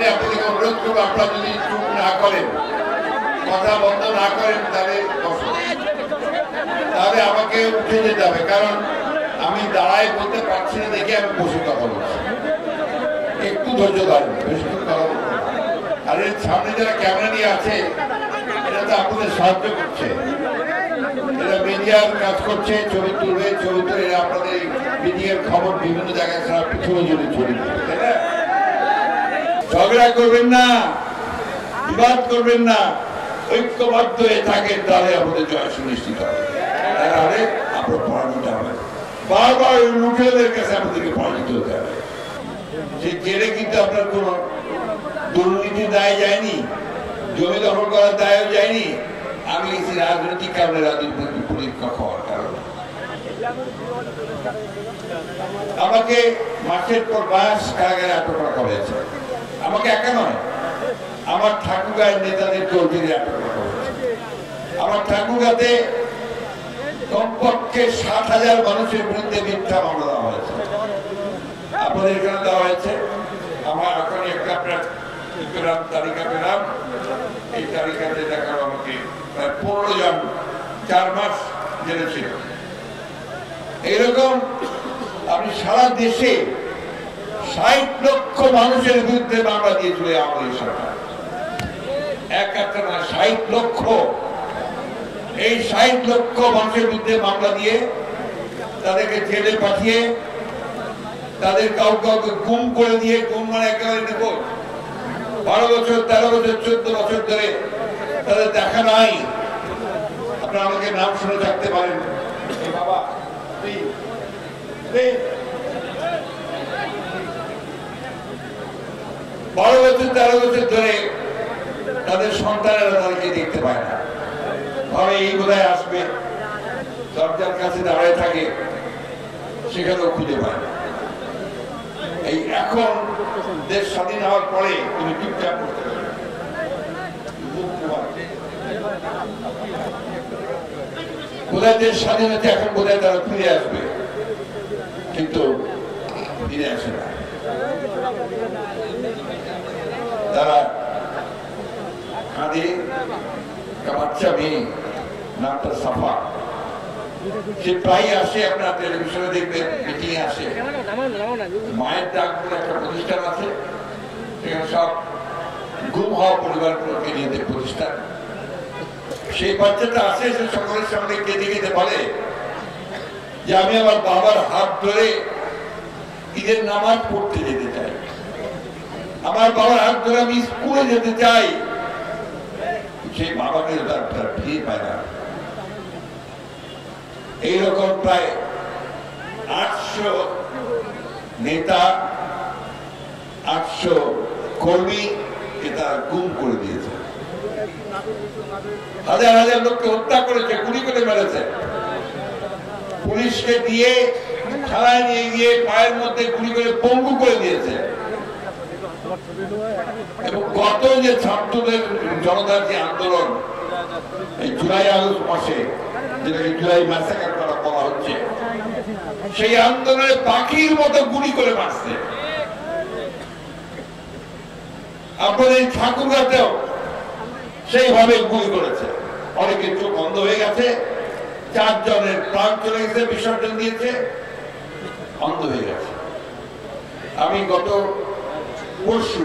আপনাদেরকে অনুরোধ করবো, আপনারা যদি চুপ না করেন, কথা বন্ধ না করেন, তাহলে আমাকে উঠে যেতে হবে, কারণ আমি দাঁড়ায় বলতে পারছি না দেখে আমি বসে কথা বলছি। একটু ধৈর্য ধরেন, বেশি কথা বলবো। আর এর সামনে যারা ক্যামেরা নিয়ে আছে এরা তো আপনাদের সাহায্য করছে, এরা মিডিয়ার কাজ করছে, ছবি তুলবে, ছবি তুলে এরা আপনাদের মিডিয়ার খবর বিভিন্ন জায়গায় সারা পৃথিবী জুড়ে ছড়িয়ে দেবে, তাই না? ঝগড়া করবেন না, বিবাদ করবেন না, ঐক্যবদ্ধ হয়ে থাকেন, তাহলে আমাদের জয় সুনিশ্চিত হবে। তাহলে আপনার পরাজিত হবে, বারবার লুটেদের কাছে আমাদেরকে পরাজিত হতে হবে। সেই জেলে কিন্তু আপনার কোন দুর্নীতির দায় যায়নি, জমি দখল করার দায়ও যায়নি, আমি গেছি রাজনৈতিক কারণে, রাজনৈতিক পরীক্ষা হওয়ার কারণে। আমাকে মাসের পর মাস কারাগারে আটক রাখা হয়েছে। আমাকে একা নয়, আমার ঠাকুরগাঁয়ের নেতাদের চৌধুরী আটক রাখা হয়েছে। আমার ঠাকুরগাঁতে কমপক্ষে 60,000 মানুষের বিরুদ্ধে মিথ্যা মামলা দেওয়া হয়েছে, আপনাদের এখানে দেওয়া হয়েছে। আমার এখন একটা আপনার তালিকা পেলাম, এই তালিকাতে দেখালো আমাকে প্রায় 15 জন 4 মাস জেলে ছিল। এইরকম আপনি সারা দেশে 60 লক্ষ মানুষের বিরুদ্ধে মামলা দিয়েছিল আমাদের সরকার, এক একটা না 60 লক্ষ। এই 60 লক্ষ মানুষের বিরুদ্ধে মামলা দিয়ে তাদেরকে জেলে পাঠিয়ে, তাদের কাউকে গুম করে দিয়ে, গুম মানে একেবারে নিখোঁজ, 12 বছর 13 বছর 14 বছর ধরে তাদের দেখা নাই। আপনারা আমাকে নাম শুনে থাকতে পারেন, বাবা 12 বছর 13 বছর ধরে তাদের সন্তানেরা তাদেরকে দেখতে পায় না, ভাবে এই বোধহয় আসবে, দরজার কাছে দাঁড়ায় থাকে, সেখানেও খুঁজে পায় না। এই এখন দেশ স্বাধীন হওয়ার পরে তুমি চুপচাপ করতে পারবে, বোধহয় দেশ স্বাধীন হচ্ছে, এখন বোধহয় তারা ফিরে আসবে, কিন্তু ফিরে আসে না। তারা কাঁদে, বাচ্চা মেয়ে, নামটা সাফা, সে প্রায় আসে, আপনার টেলিভিশনে দেখবেন, মিটিং আসে। মায়ের ডাক বলে একটা প্রতিষ্ঠান আছে, সেখানে সব গুম হওয়া পরিবারগুলোকে নিয়ে প্রতিষ্ঠান। সেই বাচ্চাটা আসে, সে সকলের সামনে কেঁদে কেঁদে বলে যে আমি আমার বাবার হাত ধরে ঈদের নামাজ পড়তে যেতে চাই, আমার বাবার হাত ধরে আমি স্কুলে যেতে চাই। সেই বাবাকে তার ফিরে পায় না। এইরকম প্রায় 800 নেতা, 800 কর্মী তারা গুম করে দিয়েছে, হাজার হাজার লোককে হত্যা করেছে, গুলি করে মেরেছে, পুলিশকে দিয়ে থানায় নিয়ে গিয়ে পায়ের মধ্যে গুলি করে পঙ্গু করে দিয়েছে। এবং গত যে ছাত্রদের জনতার যে আন্দোলন, এই জুলাই আগস্ট মাসে, যেটাকে জুলাই ম্যাসাকার করা বলা হচ্ছে, সেই আন্দোলনে পাখির মতো গুলি করে মারছে। আপনাদের ঠাকুরগাঁতেও সেইভাবে গুলি করেছে, অনেকের চোখ বন্ধ হয়ে গেছে, 4 জনের প্রাণ চলে গেছে, বিসর্জন দিয়েছে, অন্ধ হয়ে গেছে। আমি গত পরশু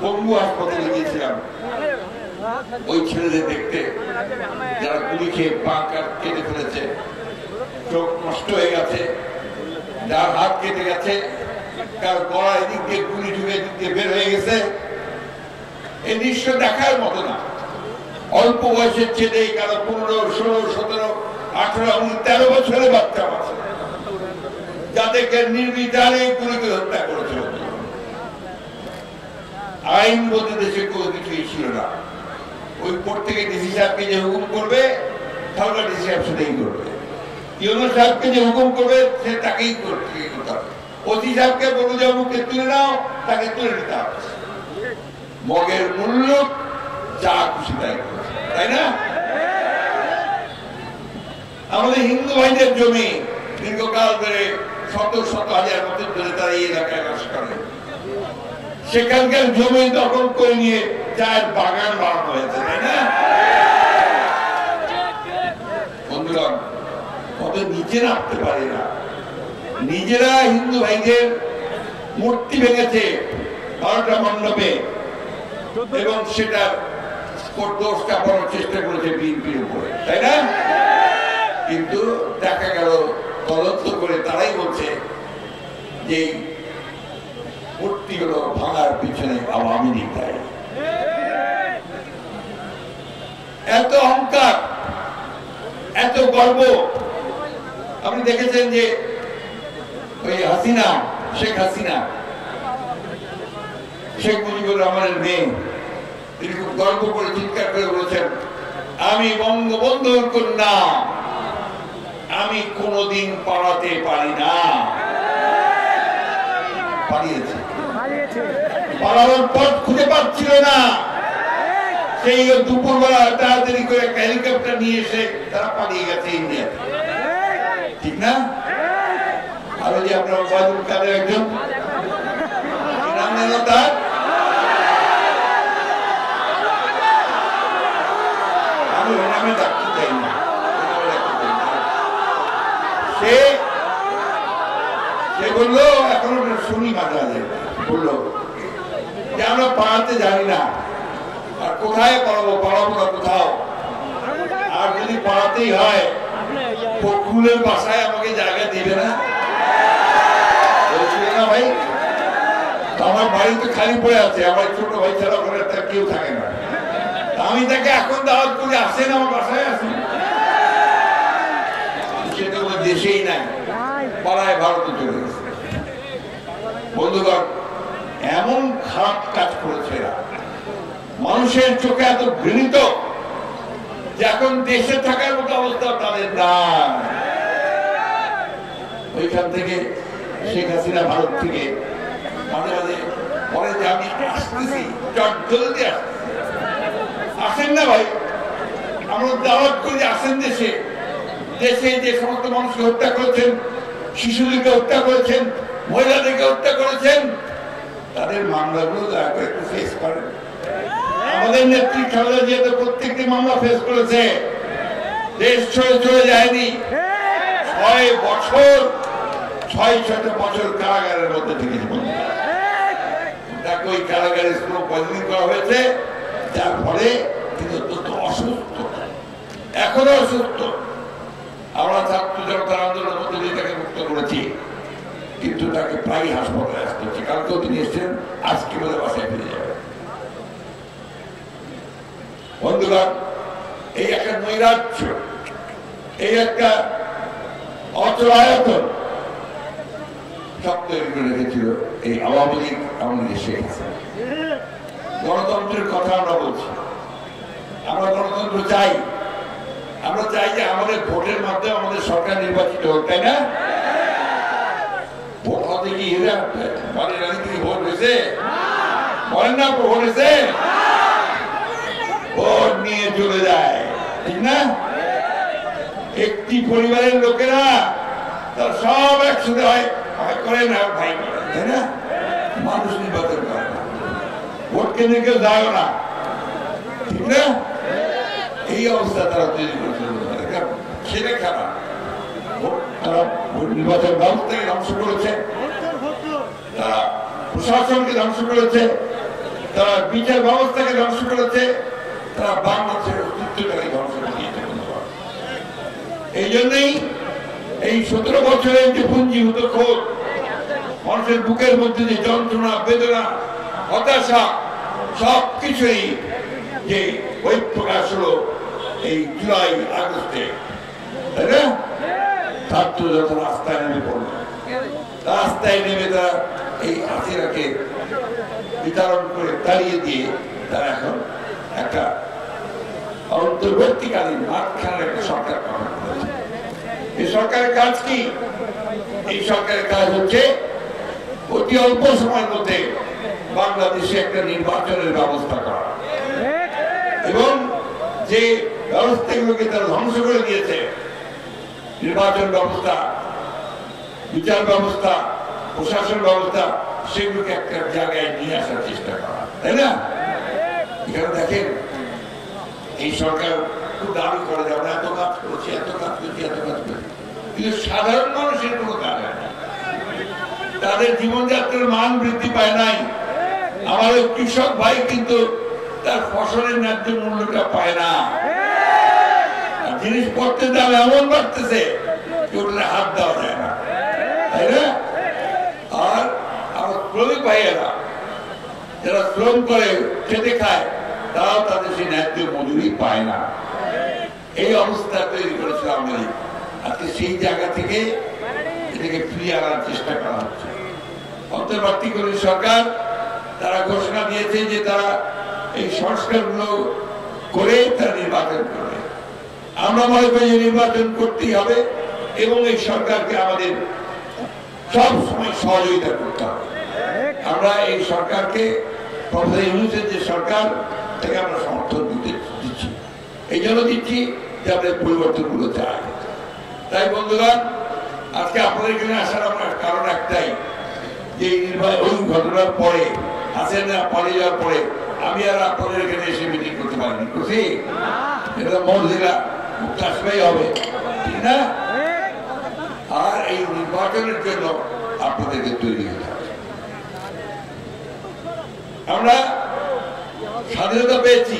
পঙ্গু হাসপাতালে গিয়েছিলাম ওই ছেলেদের দেখতে, যারা গুলি খেয়ে পা কেটে ফেলেছে, চোখ নষ্ট হয়ে গেছে, যার হাত কেটে গেছে, কার গলা এদিক দিয়ে গুলি ঢুকে এদিক দিয়ে বের হয়ে গেছে। এই দৃশ্য দেখার মতো না। অল্প বয়সের ছেলে, কারো 15, 16, 17, 18, 19, 13 বছরের বাচ্চা আছে, যাদেরকে নির্বিচারে গুলি করে হত্যা করেছে। আইন বলতে দেশে কোনো কিছুই ছিল না। ওই কোর্ট থেকে ডিসি সাহেবকে যে হুকুম করবে, তাহলে ডিসি সাহেব সেটাই করবে। ইউনুস সাহেবকে যে হুকুম করবে, সে তাকেই করতে হবে। ওসি সাহেবকে বলবো যে মুখে তুলে নাও, তাকে তুলে নিতে হবে। মগের মূল্য যা খুশি তাই, তাই না? আমাদের হিন্দু ভাইদের জমি দীর্ঘকাল ধরে 100-100 হাজার বছর ধরে তারা এই এলাকায় বাস করে। সেখানকার জমি দখল করে নিয়ে চায়ের বাগান বানানো হয়েছে, তাই না? বন্ধুগণ, কত নিচে নামতে পারে না। নিজেরা হিন্দু ভাইদের মূর্তি ভেঙেছে 12টা মণ্ডপে এবং সেটা দোষ চাপানোর চেষ্টা করেছে বিএনপির উপরে, তাই না? কিন্তু দেখা গেল তদন্ত করে তারাই বলছে যে মূর্তিগুলো ভাঙার পিছনে আওয়ামী লীগ দায়ী। এত অহংকার, এত গর্ব। আপনি দেখেছেন যে ওই হাসিনা, শেখ হাসিনা, শেখ মুজিবুর রহমানের মেয়ে, তিনি খুব গর্ব করে চিৎকার করে বলেছেন, আমি বঙ্গবন্ধুর কন্যা, আমি কোনদিন পালাতে পারি না। পালিয়েছে, পালানোর পথ খুঁজে পাচ্ছিল না, সেই দুপুরবেলা তাড়াতাড়ি করে একটা হেলিকপ্টার নিয়ে এসে তারা পালিয়ে গেছে ইন্ডিয়াতে, ঠিক না? আর যে আপনার ওবায়দুল কাদের একজন নাম জানো তার, আমি ওই নামে ডাকতে চাই না, সে বললো, এখন শুনি মাঝে মাঝে বললো যে আমরা পাড়াতে জানি না, আর কোথায় পড়াবো, পড়াবো না কোথাও, আর যদি পড়াতেই হয় ফখরুলের বাসায় আমাকে জায়গা দিবে না, বলছিল না ভাই? আমার বাড়ি তো খালি পড়ে আছে, আমার ছোট ভাই ছাড়া ওখানে তার কেউ থাকে না, আমি তাকে এখন দাওয়াত করে আসেন আমার বাসায়, আসেন, সেটা কোনো দেশেই নাই, পাড়ায় ভারতে চলে গেছে। বন্ধুগণ, এমন খারাপ কাজ করেছে এরা, মানুষের চোখে এত ঘৃণিত যে এখন দেশে থাকার মতো অবস্থা তাদের না। ওইখান থেকে শেখ হাসিনা ভারত থেকে মাঝে মাঝে বলে যে আমি আসতেছি, চট জলদি আসেন না ভাই, আমরা দাওয়াত করি আসেন দেশে। দেশে যে সমস্ত মানুষকে হত্যা করেছেন, শিশুদেরকে হত্যা করেছেন, মহিলাদেরকে হত্যা করেছেন, তাদের মামলাগুলো দয়া করে একটু ফেস করেন। আমাদের নেত্রী খালেদা জিয়া তো প্রত্যেকটি মামলা ফেস করেছে, দেশ ছেড়ে চলে যায়নি। 6 বছর কারাগারের মধ্যে থেকেছে। তাকে ওই কারাগারে পয়জনিং করা হয়েছে, যার ফলে তিনি অত্যন্ত অসুস্থ, এখনো অসুস্থ। আমরা ছাত্র জনতার আন্দোলনের মধ্যে দিয়ে তাকে মুক্ত করেছি, কিন্তু তাকে প্রায় হাসপাতালে আসতে হচ্ছে। কালকেও তিনি এসছেন, আজকে বলে বাসায় ফিরে যাবে। বন্ধুরা, এই একটা নৈরাজ্য, এই একটা অচলায়তন সব তৈরি করে রেখেছিল এই আওয়ামী লীগ, আমাদের শেখ হাসিনা। গণতন্ত্রের কথা আমরা বলছি, আমরা গণতন্ত্র চাই, আমরা চাই যে আমাদের ভোটের মাধ্যমে আমাদের সরকার নির্বাচিত হোক, তাই না? ভোট হতে কি মানে রাজনীতি ভোট হয়েছে? বলেন না, ভোট হয়েছে, ভোট নিয়ে চলে যায়, ঠিক না? একটি পরিবারের লোকেরা তারা সব একসাথে হয় করে না, ভাই করে, তাই না? মানুষ নির্বাচন করে না, ভোট কেন্দ্রে কেউ যায় না, ঠিক না? এই অবস্থা তারা তৈরি করেছিল, সেটা খারাপ। তারা নির্বাচন ব্যবস্থাকে ধ্বংস করেছে, তারা প্রশাসনকে ধ্বংস করেছে, তারা বিচার ব্যবস্থাকে ধ্বংস করেছে, তারা বাংলাদেশের অস্তিত্বটাকে ধ্বংস করে দিয়েছে। এই জন্যই এই 17 বছরের যে পুঞ্জীভূত ক্ষোভ, মানুষের বুকের মধ্যে যে যন্ত্রণা, বেদনা, হতাশা, সবকিছুই যে বহিঃপ্রকাশ হলো এই জুলাই আগস্টে, তাই না? ছাত্র যত রাস্তায় নেমে পড়ল, রাস্তায় নেমে তারা এই হাসিনাকে বিতরণ করে তাড়িয়ে দিয়ে তারা এখন একটা অন্তর্বর্তীকালীন মাঝখানের একটা সরকার গঠন করেছে। এই সরকারের কাজ কি? এই সরকারের কাজ হচ্ছে অতি অল্প সময়ের মধ্যে বাংলাদেশে একটা নির্বাচনের ব্যবস্থা করা, এবং যে ব্যবস্থাগুলোকে তারা ধ্বংস করে দিয়েছে, নির্বাচন ব্যবস্থা, বিচার ব্যবস্থা, প্রশাসন ব্যবস্থা, সেগুলোকে একটা জায়গায় নিয়ে আসার চেষ্টা করা, তাই না? এখানে দেখেন এই সরকার খুব দাবি করে যে আমরা এত কাজ করছি, এত কাজ করছি, এত কাজ করছি, কিন্তু সাধারণ মানুষের কোনো কাজ হয় না, তাদের জীবনযাত্রার মান বৃদ্ধি পায় নাই। আমাদের কৃষক ভাই কিন্তু তার ফসলের ন্যায্য মূল্যটা পায় না, জিনিসপত্রের দাম এমন বাড়তেছে ওগুলো হাত দেওয়া যায় না, তাই না? আর আমার শ্রমিক ভাইয়েরা যারা শ্রম করে খেতে খায় তারাও তাদের সেই ন্যায্য মজুরি পায় না। এই অবস্থা তৈরি করেছিল আওয়ামী লীগ। আজকে সেই জায়গা থেকে এটাকে ফিরিয়ে আনার চেষ্টা করা হচ্ছে। অন্তর্বর্তীকালীন সরকার তারা ঘোষণা দিয়েছে যে তারা এই সংস্কারগুলো করে তারা নির্বাচন করবে। আমরা মনে করি যে নির্বাচন করতেই হবে এবং এই সরকারকে আমাদের সব সময় সহযোগিতা করতে হবে। আমরা এই সরকারকে প্রফেসর ইউনূসের যে সরকার থেকে আমরা সমর্থন দিচ্ছি, এই জন্য দিচ্ছি যে আমাদের পরিবর্তনগুলো চাই। তাই বন্ধুগণ, আজকে আপনাদের এখানে আসার আমার কারণ একটাই, যে ওই ঘটনার পরে হাসিনা পালিয়ে যাওয়ার পরে আমি আর আপনাদের এখানে এসে মিটিং করতে পারিনি। খুশি এটা মর্জিলা চাষবাই হবে, ঠিক না? আর এই নির্বাচনের জন্য আপনাদেরকে তৈরি হতে হবে। আমরা স্বাধীনতা পেয়েছি,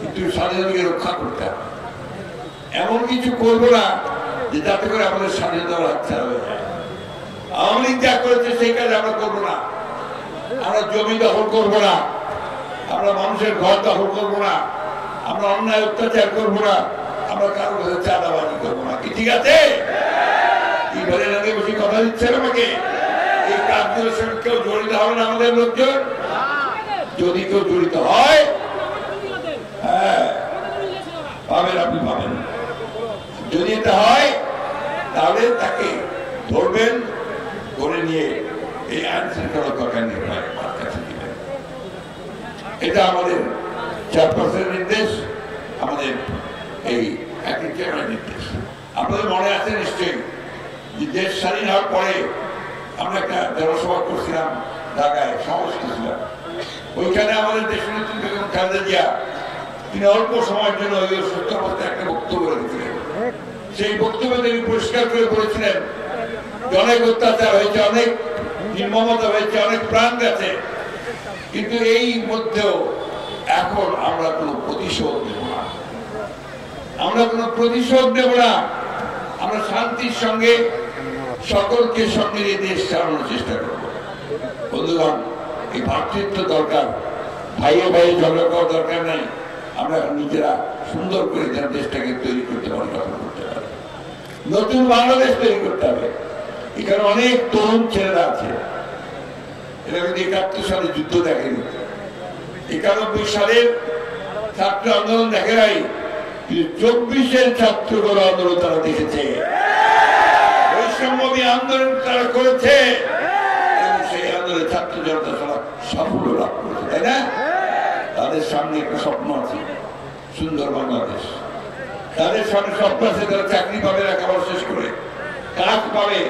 কিন্তু স্বাধীনতাকে রক্ষা করতে হবে। এমন কিছু করবো না যে যাতে করে আমাদের স্বাধীনতা হাতছাড়া হয়ে যায়। আওয়ামী লীগ যা করেছে সেই কাজ আমরা করবো না। আমরা জমি দখল করবো না, আমরা মানুষের ঘর দখল করবো না, আমরা অন্যায় অত্যাচার করবো না, আমরা কারোর কাছে চাঁদাবাজি করবো না। কি ঠিক আছে? কি বলে আগে বেশি কথা দিচ্ছেন আমাকে? এই কাজগুলোর সঙ্গে কেউ জড়িত হবে না আমাদের লোকজন। যদি কেউ জড়িত হয়, হ্যাঁ পাবেন, আপনি পাবেন। যদি এটা হয় তাহলে তাকে ধরবেন, ধরে নিয়ে এই আইন শৃঙ্খলা কাছে দিবেন। এটা আমাদের চেয়ারপারসনের নির্দেশ, আমাদের এই একই চেয়ারম্যানের নির্দেশ। আপনাদের মনে আছে নিশ্চয়ই যে দেশ স্বাধীন হওয়ার পরে আমরা একটা জনসভা করছিলাম ঢাকায়, সমাবেশ করছিলাম। ওইখানে আমাদের দেশনেত্রী বেগম খালেদা জিয়া তিনি অল্প সময়ের জন্য ওই সুস্থ অবস্থায় একটা বক্তব্য রেখেছিলেন। সেই বক্তব্যে তিনি পরিষ্কার করে বলেছিলেন যে অনেক অত্যাচার হয়েছে, অনেক নির্মমতা হয়েছে, অনেক প্রাণ গেছে, কিন্তু এই মধ্যেও এখন আমরা কোনো প্রতিশোধ নেব না, আমরা কোনো প্রতিশোধ নেব না। আমরা শান্তির সঙ্গে সকলকে সঙ্গে নিয়ে দেশ চালানোর চেষ্টা করব। বন্ধুগণ, এই ভ্রাতৃত্ব দরকার, ভাইয়ে ভাইয়ে ঝগড়া করার দরকার নাই। আমরা নিজেরা সুন্দর করে যেন দেশটাকে তৈরি করতে পারি, গঠন করতে পারি, নতুন বাংলাদেশ তৈরি করতে হবে। এখানে অনেক তরুণ ছেলেরা আছে, এরা কিন্তু ৭১ সালে যুদ্ধ দেখেনি, ৯১ সালের ছাত্র আন্দোলন দেখে নাই, কিন্তু ২৪-এর ছাত্রগুলো আন্দোলন তারা দেখেছে, বৈষম্যবী আন্দোলন তারা করেছে এবং সেই আন্দোলনের ছাত্র জনতা তারা সাফল্য লাভ করেছে, তাই না? তাদের সামনে একটা স্বপ্ন আছে, সুন্দর বাংলাদেশ। তাদের সামনে স্বপ্ন আছে, তারা চাকরি পাবে, লেখাপড়া শেষ করে কাজ পাবে,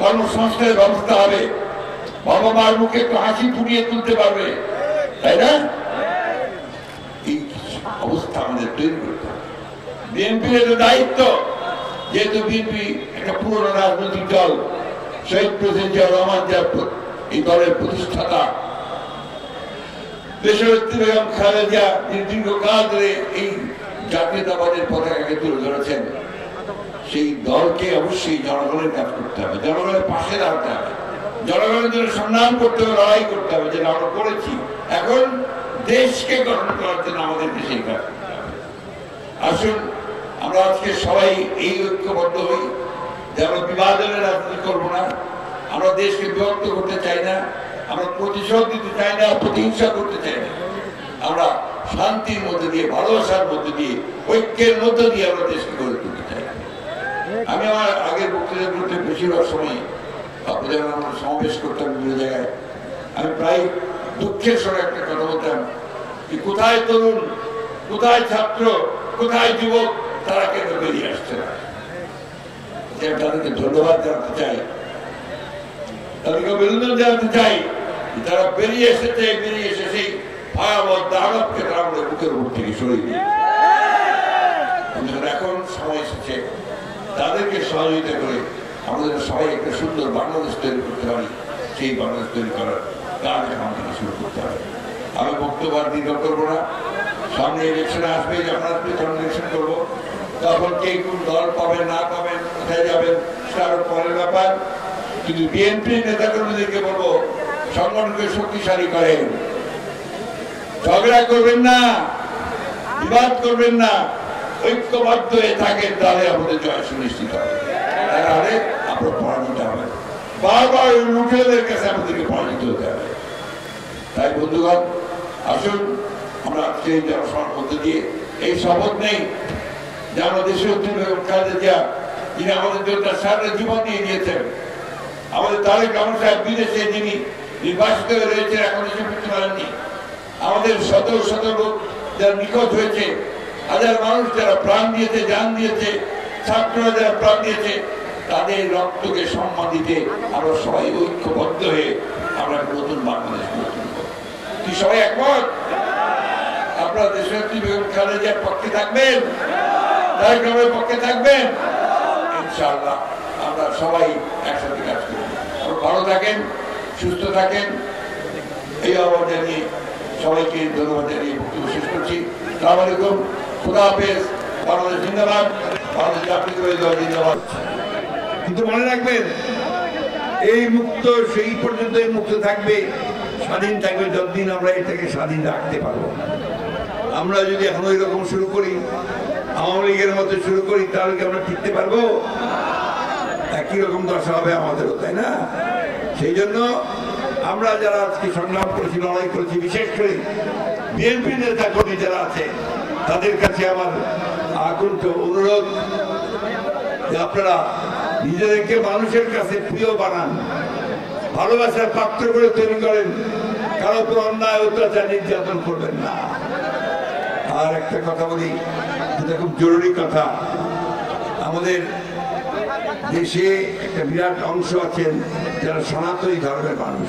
কর্মসংস্থানের ব্যবস্থা হবে, বাবা মার মুখে একটু হাসি ফুটিয়ে তুলতে পারবে, তাই না? এই অবস্থা আমাদের তৈরি করতে হবে। বিএনপির একটা দায়িত্ব, যেহেতু বিএনপি একটা পুরনো রাজনৈতিক দল, শহীদ প্রেসিডেন্ট জিয়াউর রহমান এই দলের প্রতিষ্ঠাতা, দেশনেত্রী বেগম খালেদা জিয়া দীর্ঘকাল ধরে এই জাতীয়তাবাদের পতাকাকে তুলে ধরেছেন। সেই দলকে অবশ্যই জনগণের কাজ করতে হবে, জনগণের পাশে দাঁড়াতে হবে, জনগণের জন্য সংগ্রাম করতে হবে, লড়াই করতে হবে, যেটা আমরা করেছি। এখন দেশকে গঠন করার জন্য আমাদেরকে সেই কাজ করতে হবে। আসুন আমরা আজকে সবাই এই ঐক্যবদ্ধ হই যে আমরা বিভাজনের রাজনীতি করবো না, আমরা দেশকে বিভক্ত করতে চাই না, আমরা প্রতিশোধ দিতে চাই না, প্রতিহিংসা করতে চাই না। আমরা শান্তির মধ্যে দিয়ে, ভালোবাসার মধ্যে দিয়ে, ঐক্যের মধ্যে দিয়ে আমরা দেশকে গড়ে তুলতে চাই। আমি আমার আগের বক্তৃতাগুলোতে বেশিরভাগ সময় আপনাদের আমরা সমাবেশ করতাম বিভিন্ন জায়গায়, আমি প্রায় দুঃখের সঙ্গে একটা কথা বলতাম, কোথায় তরুণ, কোথায় ছাত্র, কোথায় যুবক, তারা কেন বেরিয়ে আসছে না। তাদেরকে ধন্যবাদ জানাতে চাই তাদেরকে অভিনন্দন জানাতে চাই, যারা বেরিয়ে এসেছে, বেরিয়ে এসে সেই ভয়াবহ দানবকে তারা আমাদের বুকের উপর থেকে সরিয়ে দিই। এখন সময় এসেছে তাদেরকে সহযোগিতা করে আমাদের সবাই একটা সুন্দর বাংলাদেশ তৈরি করতে পারি। সেই বাংলাদেশ তৈরি করার কাজ আমাদেরকে শুরু করতে হবে। আমি বক্তব্য দীর্ঘ করবো না, সামনে ইলেকশন আসবে, যখন আসবে তখন ইলেকশন করবো, তখন কে কোন দল পাবেন না পাবেন, কোথায় যাবেন সেটা পরের ব্যাপার। কিন্তু বিএনপি নেতাকর্মীদেরকে বলবো, সংগঠনকে শক্তিশালী করেন, ঝগড়া করবেন না, বিবাদ করবেন না, ঐক্যবদ্ধ হয়ে থাকেন, তাহলে আমাদের জয় সুনিশ্চিত হবে। তাহলে আপনার পরাজিত হবে, বারবার লুটেদের কাছে আমাদেরকে পরাজিত হতে হবে। তাই বন্ধুগণ, আসুন আমরা আজকে জনসভার মধ্যে দিয়ে এই শপথ নেই যে আমরা দেশের খালেদা জিয়া, যিনি আমাদের জন্য সারা জীবন দিয়ে দিয়েছেন, আমাদের তারেক রহমান সাহেব বিদেশে যিনি নির্বাসিত হয়ে রয়েছেন, এখন এসে ফিরতে পারেননি, আমাদের শত শত লোক যারা নিখোঁজ হয়েছে, হাজার মানুষ যারা প্রাণ দিয়েছে, জান দিয়েছে, ছাত্ররা যারা প্রাণ দিয়েছে, তাদের রক্তকে সম্মান দিতে আমরা সবাই ঐক্যবদ্ধ হয়ে আমরা নতুন বাংলাদেশ গঠন করব। কি সবাই একমত? আপনারা দেশনেত্রী বেগম খালেদা জিয়ার পক্ষে থাকবেন, তারেক রহমানের পক্ষে থাকবেন, ইনশাআল্লাহ আমরা সবাই একসাথে কাজ করব। আপনারা ভালো থাকেন, সুস্থ থাকেন, এই আহ্বান জানিয়ে সবাইকে ধন্যবাদ জানিয়ে বক্তব্য শেষ করছি। আসসালামু আলাইকুম, খুদা হাফেজ, বাংলাদেশ জিন্দাবাদ, বাংলাদেশ জাতীয়তাবাদী দল জিন্দাবাদ। কিন্তু মনে রাখবেন, এই মুক্ত সেই পর্যন্ত মুক্ত থাকবে, স্বাধীন থাকবে যতদিন আমরা এটাকে স্বাধীন রাখতে পারবো। আমরা যদি এখন ওই রকম শুরু করি, আওয়ামী লীগের মতো শুরু করি, তাহলে কি আমরা টিকতে পারবো? একই রকম দশা হবে আমাদেরও, তাই না? সেই জন্য আমরা যারা আজকে সংগ্রাম করেছি, লড়াই করেছি, বিশেষ করে বিএনপি নেতা কর্মী যারা আছে, তাদের কাছে আমার আকুণ্ঠ অনুরোধ যে আপনারা নিজেদেরকে মানুষের কাছে প্রিয় বানান, ভালোবাসার পাত্র করে তৈরি করেন, কারো উপর অন্যায় অত্যাচার নির্যাতন করবেন না। আর একটা কথা বলি, যেটা খুব জরুরি কথা, আমাদের দেশে একটা বিরাট অংশ আছেন যারা সনাতনী ধর্মের মানুষ,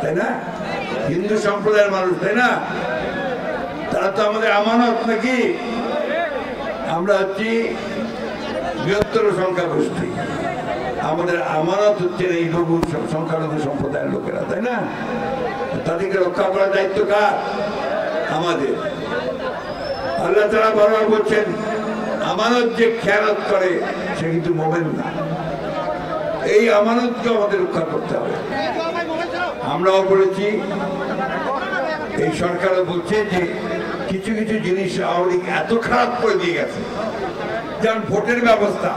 তাই না? হিন্দু সম্প্রদায়ের মানুষ, তাই না? তারা তো আমাদের আমানত, নাকি? আমরা হচ্ছি বৃহত্তর সংখ্যাগোষ্ঠী, আমাদের আমানত হচ্ছে এই লঘু সংখ্যালঘু সম্প্রদায়ের লোকেরা, তাই না? তাদেরকে রক্ষা করার দায়িত্ব কার? আমাদের। আল্লাহ তাআলা বারবার বলছেন, আমানত যে খেয়ানত করে সে কিন্তু মোমেন না। এই আমানতকে আমাদের রক্ষা করতে হবে। আমরাও বলেছি, এই সরকারও বলছে যে কিছু কিছু জিনিস আওয়ামী লীগ এত খারাপ করে দিয়ে গেছে, যেমন ভোটের ব্যবস্থা,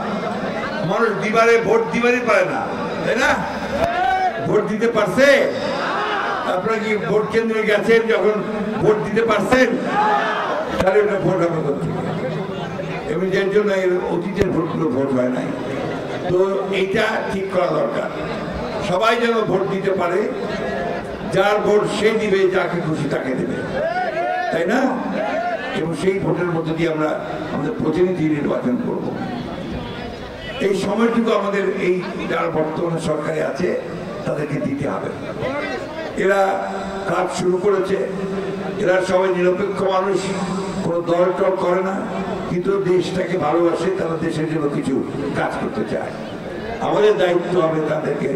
মানুষ ভোট দিবারই পারে না, তাই না? ভোট দিতে পারছে? আপনারা কি ভোট কেন্দ্রে গেছেন, যখন ভোট দিতে পারছেন? তাহলে ওটা ভোট হবে কোথেকে? এবং যার জন্য এর অতীতের ভোটগুলো ভোট হয় নাই। তো এইটা ঠিক করা দরকার, সবাই যেন ভোট দিতে পারে, যার ভোট সে দিবে, যাকে খুশি তাকে দেবে, তাই না? এবং সেই ভোটের মধ্যে দিয়ে আমরা আমাদের প্রতিনিধি নির্বাচন করব। এই সময়টুকু আমাদের এই যারা বর্তমানে সরকারে আছে তাদেরকে দিতে হবে। এরা কাজ শুরু করেছে, এরা সবাই নিরপেক্ষ মানুষ, কোনো দল টল করে না, কিন্তু দেশটাকে ভালোবাসে, তারা দেশের জন্য কিছু কাজ করতে চায়। আমাদের দায়িত্ব হবে তাদেরকে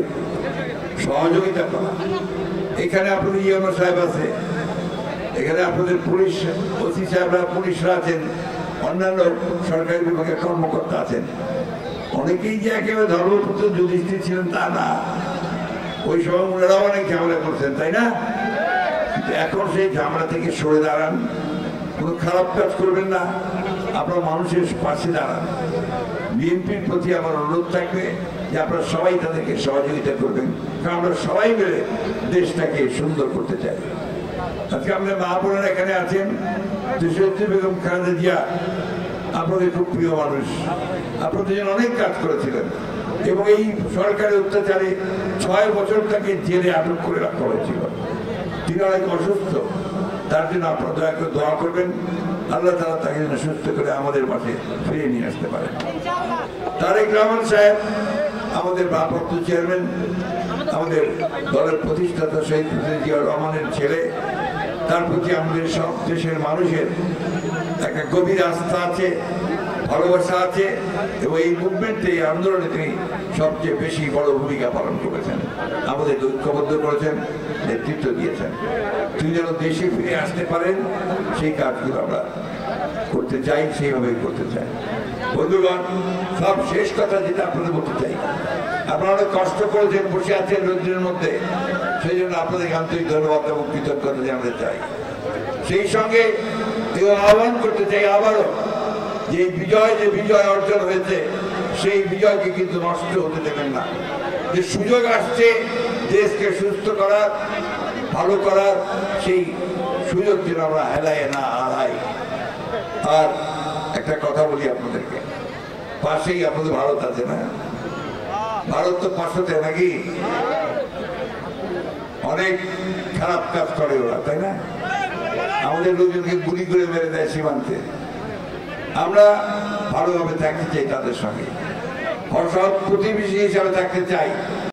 সহযোগিতা করা। এখানে আপনাদের ইউনো সাহেব আছে, এখানে আপনাদের পুলিশ ওসি সাহেবরা, পুলিশরা আছেন, অন্যান্য সরকারি বিভাগের কর্মকর্তা আছেন। অনেকেই যে একেবারে ধর্মপুত্র যুধিষ্ঠির ছিলেন তা না, ওই সময় ওনারাও অনেক ঝামেলা করছেন, তাই না? কিন্তু এখন সেই ঝামেলা থেকে সরে দাঁড়ান, কোনো খারাপ কাজ করবেন না, আপনার মানুষের পাশে দাঁড়ান। বিএনপির প্রতি আমার অনুরোধ থাকবে যে আপনারা সবাই তাদেরকে সহযোগিতা করবেন, কারণ আমরা সবাই মিলে দেশটাকে সুন্দর করতে চাই। আজকে আমাদের মা বোনেরা এখানে আছেন, দেশনেত্রী বেগম খালেদা জিয়া আপনাদের খুব প্রিয় মানুষ, আপনাদের জন্য অনেক কাজ করেছিলেন, এবং এই সরকারের অত্যাচারে 6 বছর তাকে জেলে আটক করে রাখা হয়েছিল। তিনি অনেক অসুস্থ, তার জন্য আপনারা দয়া করে দোয়া করবেন, আল্লাহ তাআলা তাকে যেন সুস্থ করে আমাদের মাঝে ফিরিয়ে নিয়ে আসতে পারেন। তারেক রহমান সাহেব আমাদের ভারপ্রাপ্ত চেয়ারম্যান, আমাদের দলের প্রতিষ্ঠাতা শহীদ প্রেসিডেন্ট জিয়াউর রহমানের ছেলে, তার প্রতি আমাদের সব দেশের মানুষের একটা গভীর আস্থা আছে, ভালোবাসা আছে এবং এই মুভমেন্টে এই আন্দোলনে তিনি সবচেয়ে বেশি বড় ভূমিকা পালন করেছেন, আমাদের ঐক্যবদ্ধ করেছেন, নেতৃত্ব দিয়েছেন। তিনি যেন দেশে ফিরে আসতে পারেন সেই কাজগুলো আমরা করতে চাই, সেইভাবেই করতে চাই। বন্ধুগণ, সব শেষ কথা যেটা আপনাদের বলতে চাই, আপনারা অনেক কষ্ট করেছেন, বসে আছেন রোদ্রের মধ্যে, সেই জন্য আপনাদেরকে আন্তরিক ধন্যবাদ এবং কৃতজ্ঞতা জানাতে চাই। সেই সঙ্গে আহ্বান করতে চাই আবারও যে বিজয় অর্জন হয়েছে সেই বিজয়কে কিন্তু নষ্ট হতে দেবেন না। যে সুযোগ আসছে দেশকে সুস্থ করার, ভালো করার, সেই সুযোগ যেন আমরা হেলায় না হারাই। আর একটা কথা বলি আপনাদেরকে, পাশেই আপনাদের ভারত আছে না? ভারত তো পাশেতে নাকি অনেক খারাপ কাজ করে ওরা, তাই না? আমাদের লোকজনকে গুলি করে মেরে দেয় সীমান্তে। আমরা ভালোভাবে থাকতে চাই, তাদের সঙ্গে সৎ প্রতিবেশী হিসাবে থাকতে চাই।